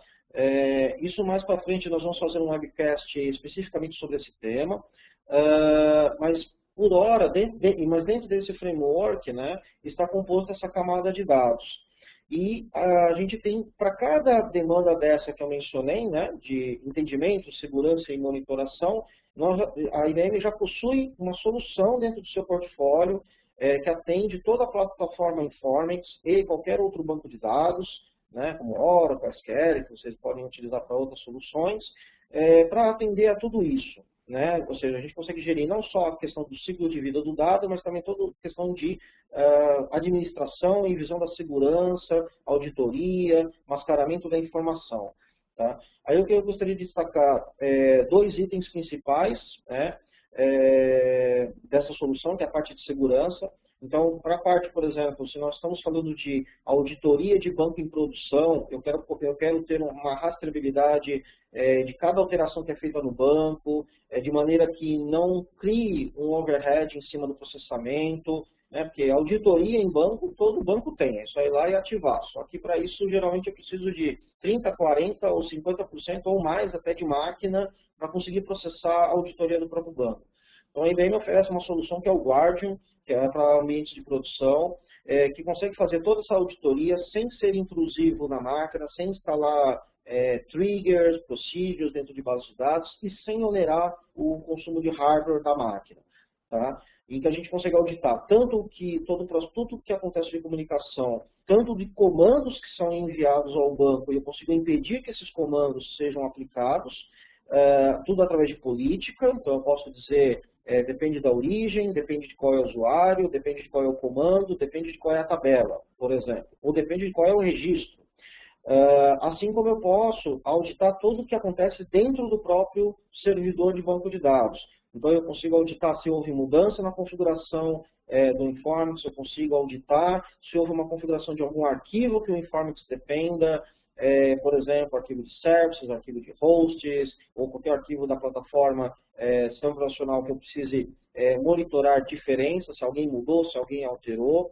Isso mais para frente nós vamos fazer um webcast especificamente sobre esse tema, mas por hora, mas dentro desse framework, né, está composta essa camada de dados. E a gente tem, para cada demanda dessa que eu mencionei, né, de entendimento, segurança e monitoração, a IBM já possui uma solução dentro do seu portfólio que atende toda a plataforma Informix e qualquer outro banco de dados, né, como Oracle, SQL, que vocês podem utilizar para outras soluções, para atender a tudo isso. Né? Ou seja, a gente consegue gerir não só a questão do ciclo de vida do dado, mas também toda a questão de administração e visão da segurança, auditoria, mascaramento da informação. Tá? Aí o que eu gostaria de destacar dois itens principais, né, dessa solução, que é a parte de segurança. Então, para a parte, por exemplo, se nós estamos falando de auditoria de banco em produção, eu quero ter uma rastreabilidade de cada alteração que é feita no banco, de maneira que não crie um overhead em cima do processamento, né, porque auditoria em banco, todo banco tem, é só ir lá e ativar. Só que para isso, geralmente, eu preciso de 30%, 40% ou 50% ou mais até de máquina para conseguir processar a auditoria do próprio banco. Então, a IBM oferece uma solução que é o Guardian, que é para ambientes de produção, que consegue fazer toda essa auditoria sem ser intrusivo na máquina, sem instalar triggers, procedures dentro de bases de dados e sem onerar o consumo de hardware da máquina. Tá? Então, a gente consegue auditar tanto tudo que acontece de comunicação, tanto de comandos que são enviados ao banco, e eu consigo impedir que esses comandos sejam aplicados, tudo através de política. Então, eu posso dizer, depende da origem, depende de qual é o usuário, depende de qual é o comando, depende de qual é a tabela, por exemplo, ou depende de qual é o registro. Assim como eu posso auditar tudo o que acontece dentro do próprio servidor de banco de dados. Então, eu consigo auditar se houve mudança na configuração do Informix, eu consigo auditar se houve uma configuração de algum arquivo que o Informix dependa, por exemplo, arquivo de services, arquivo de hosts, ou qualquer arquivo da plataforma sistema operacional que eu precise monitorar diferenças, se alguém mudou, se alguém alterou.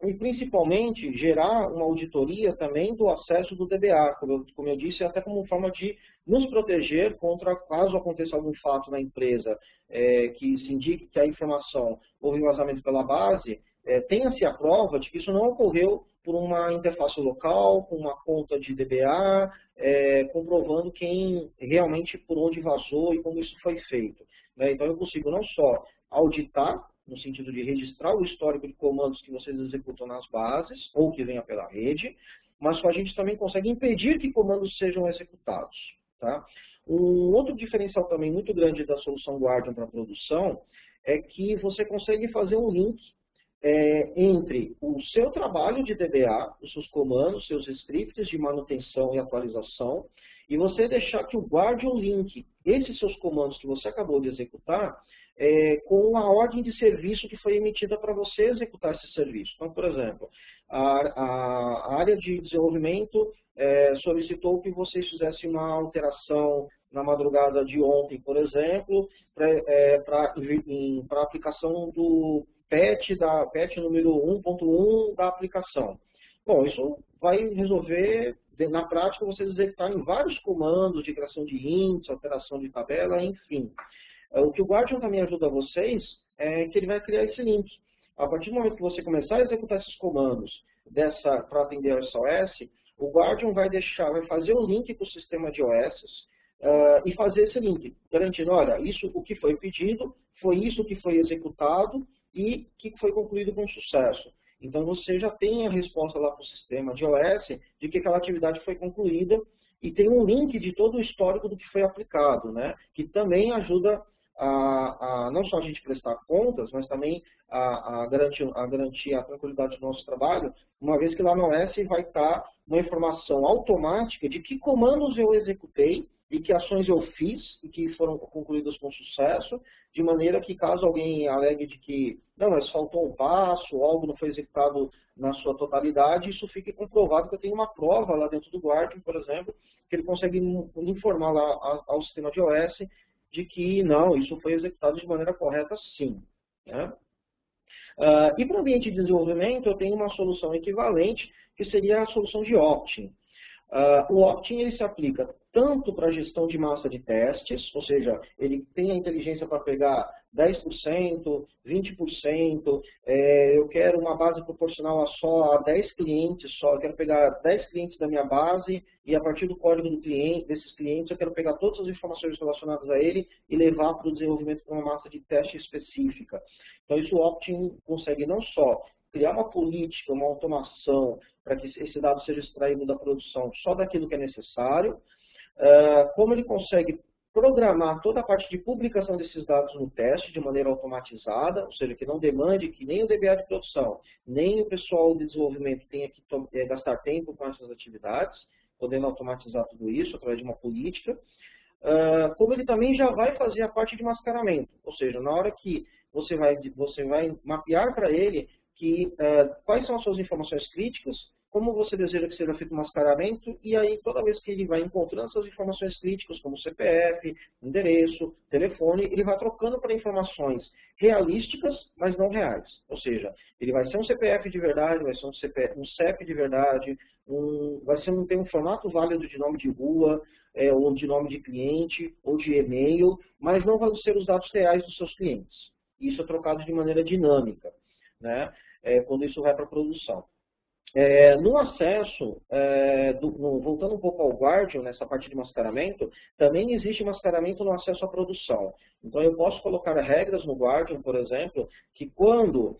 E, principalmente, gerar uma auditoria também do acesso do DBA, como eu disse, até como forma de nos proteger contra, caso aconteça algum fato na empresa que se indique que a informação houve vazamento pela base, tenha-se a prova de que isso não ocorreu por uma interface local, com uma conta de DBA, comprovando quem realmente por onde vazou e como isso foi feito. Né? Então, eu consigo não só auditar, no sentido de registrar o histórico de comandos que vocês executam nas bases, ou que venha pela rede, mas a gente também consegue impedir que comandos sejam executados. Tá? Um outro diferencial também muito grande da solução Guardian para produção é que você consegue fazer um link entre o seu trabalho de DBA, os seus comandos, seus scripts de manutenção e atualização, e você deixar que o Guardian link esses seus comandos que você acabou de executar com a ordem de serviço que foi emitida para você executar esse serviço. Então, por exemplo, a área de desenvolvimento solicitou que vocês fizessem uma alteração na madrugada de ontem, por exemplo, para a aplicação do patch número 1.1 da aplicação. Bom, isso vai resolver na prática, vocês executarem vários comandos de criação de índice, alteração de tabela, enfim. O que o Guardian também ajuda vocês é que ele vai criar esse link. A partir do momento que você começar a executar esses comandos para atender a SOS, o Guardian vai fazer um link com o sistema de OS e fazer esse link, garantindo, olha, isso o que foi pedido, foi isso que foi executado e que foi concluído com sucesso. Então você já tem a resposta lá para o sistema de OS de que aquela atividade foi concluída e tem um link de todo o histórico do que foi aplicado, né? Que também ajuda não só a gente prestar contas, mas também a garantir a tranquilidade do nosso trabalho, uma vez que lá no OS vai estar uma informação automática de que comandos eu executei e que ações eu fiz e que foram concluídas com sucesso, de maneira que caso alguém alegue de que não, mas faltou um passo, ou algo não foi executado na sua totalidade, isso fique comprovado que eu tenho uma prova lá dentro do Guardian, por exemplo, que ele consegue informar lá ao sistema de OS de que não, isso foi executado de maneira correta sim. Né? E para o ambiente de desenvolvimento, eu tenho uma solução equivalente, que seria a solução de Optin. O Optin ele se aplica tanto para a gestão de massa de testes, ou seja, ele tem a inteligência para pegar 10%, 20%, eu quero uma base proporcional a 10 clientes só, eu quero pegar 10 clientes da minha base e a partir do código desses clientes eu quero pegar todas as informações relacionadas a ele e levar para o desenvolvimento de uma massa de teste específica. Então isso o Optin consegue não só criar uma política, uma automação para que esse dado seja extraído da produção só daquilo que é necessário, como ele consegue programar toda a parte de publicação desses dados no teste de maneira automatizada, ou seja, que não demande que nem o DBA de produção, nem o pessoal de desenvolvimento tenha que gastar tempo com essas atividades, podendo automatizar tudo isso através de uma política. Como ele também já vai fazer a parte de mascaramento, ou seja, na hora que você vai mapear para ele quais são as suas informações críticas, como você deseja que seja feito o mascaramento, e aí toda vez que ele vai encontrando essas informações críticas, como CPF, endereço, telefone, ele vai trocando para informações realísticas, mas não reais. Ou seja, ele vai ser um CPF de verdade, vai ser um CEP de verdade, ter um formato válido de nome de rua, ou de nome de cliente, ou de e-mail, mas não vão ser os dados reais dos seus clientes. Isso é trocado de maneira dinâmica, né? Quando isso vai para a produção. No acesso, voltando um pouco ao Guardian, nessa parte de mascaramento, também existe mascaramento no acesso à produção. Então, eu posso colocar regras no Guardian, por exemplo, que quando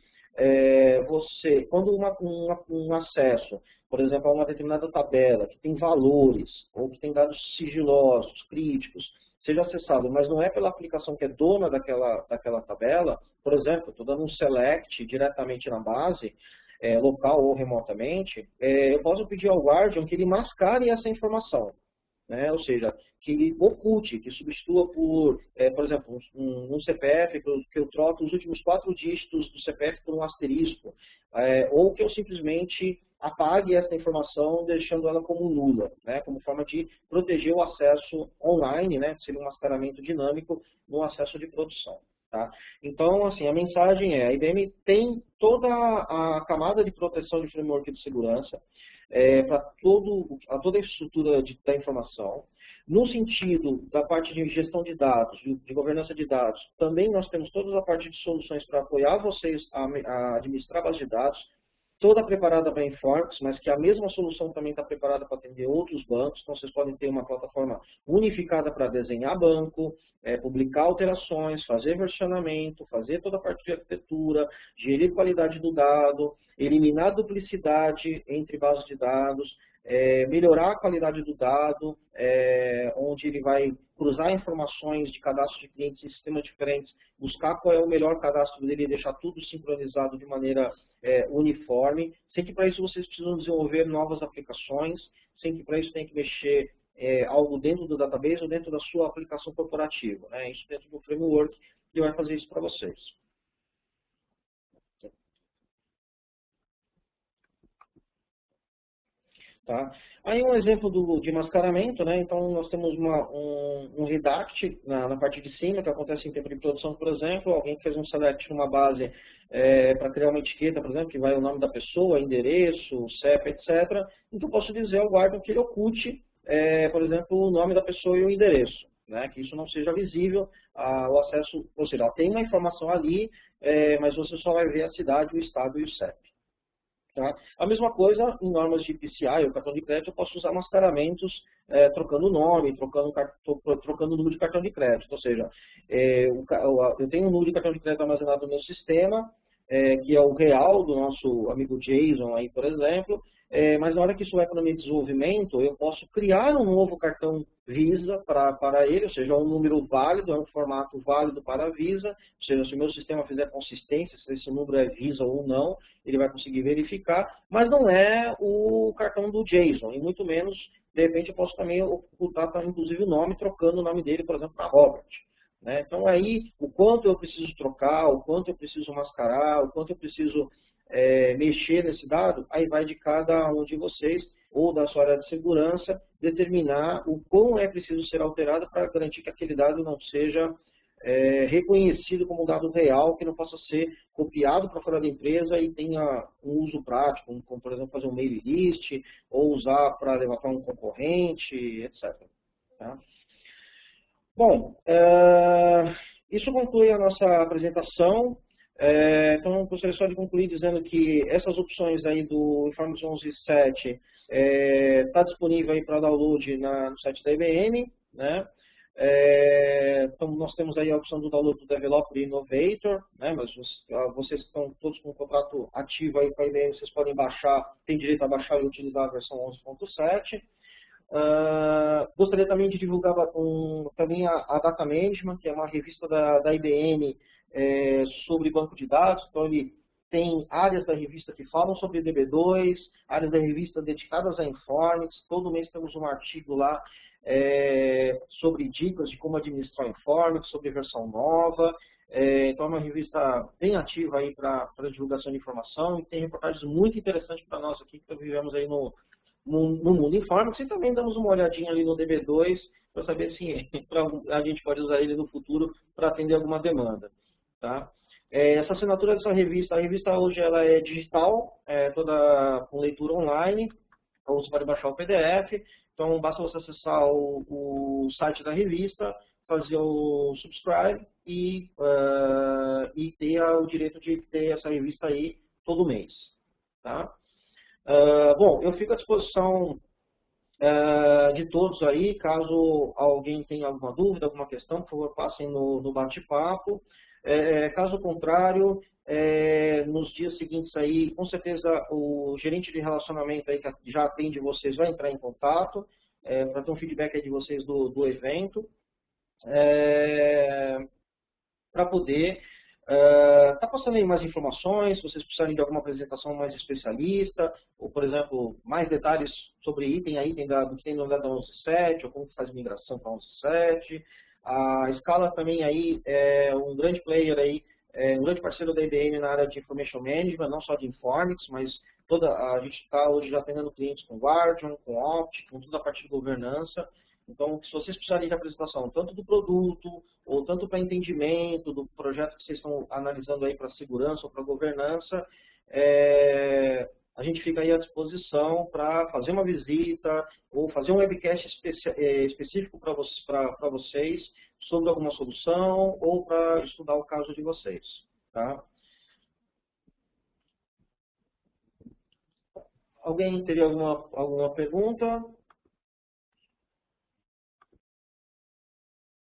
um acesso, por exemplo, a uma determinada tabela, que tem valores, ou que tem dados sigilosos, críticos, seja acessado, mas não é pela aplicação que é dona daquela tabela, por exemplo, estou dando um select diretamente na base, local ou remotamente, eu posso pedir ao Guardian que ele mascare essa informação, né? Ou seja, que ele oculte, que substitua por exemplo, um CPF, que eu troque os últimos 4 dígitos do CPF por um asterisco, ou que eu simplesmente apague essa informação, deixando ela como nula, né? Como forma de proteger o acesso online, né? Seria um mascaramento dinâmico no acesso de produção. Tá? Então, assim, a mensagem a IBM tem toda a camada de proteção de framework de segurança para toda a estrutura da informação. No sentido da parte de gestão de dados, de governança de dados, também nós temos toda a parte de soluções para apoiar vocês a administrar bases de dados, toda preparada para Informix, mas que a mesma solução também está preparada para atender outros bancos, então vocês podem ter uma plataforma unificada para desenhar banco, publicar alterações, fazer versionamento, fazer toda a parte de arquitetura, gerir qualidade do dado, eliminar duplicidade entre bases de dados, melhorar a qualidade do dado, onde ele vai cruzar informações de cadastro de clientes em sistemas diferentes, buscar qual é o melhor cadastro dele e deixar tudo sincronizado de maneira uniforme, sem que para isso vocês precisam desenvolver novas aplicações, sem que para isso tenha que mexer algo dentro do database ou dentro da sua aplicação corporativa, né? Isso dentro do framework, ele vai fazer isso para vocês. Tá? Aí um exemplo de mascaramento, né? Então nós temos um redact na parte de cima, que acontece em tempo de produção, por exemplo, alguém que fez um select numa base para criar uma etiqueta, por exemplo, que vai o nome da pessoa, endereço, CEP, etc. Então eu posso dizer ao guarda que ele oculte, por exemplo, o nome da pessoa e o endereço, né? Que isso não seja visível ao acesso, ou seja, tem uma informação ali, mas você só vai ver a cidade, o estado e o CEP. Tá? A mesma coisa em normas de PCI ou cartão de crédito, eu posso usar mascaramentos trocando o nome, trocando o número de cartão de crédito. Ou seja, eu tenho um número de cartão de crédito armazenado no meu sistema, que é o real do nosso amigo Jason, aí, por exemplo, mas na hora que isso vai para o meu desenvolvimento, eu posso criar um novo cartão Visa para ele, ou seja, um número válido, é um formato válido para a Visa, ou seja, se o meu sistema fizer consistência, se esse número é Visa ou não, ele vai conseguir verificar, mas não é o cartão do Jason, e muito menos, de repente, eu posso também ocultar, inclusive, o nome, trocando o nome dele, por exemplo, para Robert. Né? Então, aí, o quanto eu preciso trocar, o quanto eu preciso mascarar, o quanto eu preciso mexer nesse dado, aí vai de cada um de vocês, ou da sua área de segurança, determinar o quão é preciso ser alterado para garantir que aquele dado não seja reconhecido como um dado real, que não possa ser copiado para fora da empresa e tenha um uso prático, como, por exemplo, fazer um mail list, ou usar para levar para um concorrente, etc. Tá? Bom, isso conclui a nossa apresentação. Então, gostaria só de concluir dizendo que essas opções aí do Informix 11.7 está disponível aí para download no site da IBM, né? Então, nós temos aí a opção do download do Developer e Innovator, né? Mas vocês que estão todos com um contrato ativo aí com a IBM, vocês podem baixar, tem direito a baixar e utilizar a versão 11.7. Gostaria também de divulgar também a Data Management, que é uma revista da IBM sobre banco de dados. Então, ele tem áreas da revista que falam sobre DB2, áreas da revista dedicadas a Informix. Todo mês temos um artigo lá sobre dicas de como administrar Informix, sobre versão nova. Então, é uma revista bem ativa aí para divulgação de informação e tem reportagens muito interessantes para nós aqui que vivemos aí no mundo Informix, e também damos uma olhadinha ali no DB2 para saber se a gente pode usar ele no futuro para atender alguma demanda. Tá? Essa assinatura dessa revista, a revista hoje ela é digital, toda com leitura online, então você pode baixar o PDF, então basta você acessar o site da revista, fazer o subscribe e ter o direito de ter essa revista aí todo mês. Tá? Bom, eu fico à disposição de todos aí, caso alguém tenha alguma dúvida, alguma questão, por favor, passem no bate-papo. Caso contrário, nos dias seguintes aí, com certeza o gerente de relacionamento aí que já atende vocês vai entrar em contato para ter um feedback aí de vocês do evento, para poder tá passando aí mais informações, se vocês precisarem de alguma apresentação mais especialista, ou, por exemplo, mais detalhes sobre item a item do que tem no lugar da 11.7, ou como faz migração para 11.7. A Scala também aí é um grande player aí, um grande parceiro da IBM na área de Information Management, não só de Informix, mas a gente está hoje já atendendo clientes com Guardian, com Opt, com toda a parte de governança. Então, se vocês precisarem de apresentação, tanto do produto, ou tanto para entendimento do projeto que vocês estão analisando aí para segurança ou para governança, a gente fica aí à disposição para fazer uma visita ou fazer um webcast específico para vocês sobre alguma solução ou para estudar o caso de vocês. Tá? Alguém teria alguma pergunta?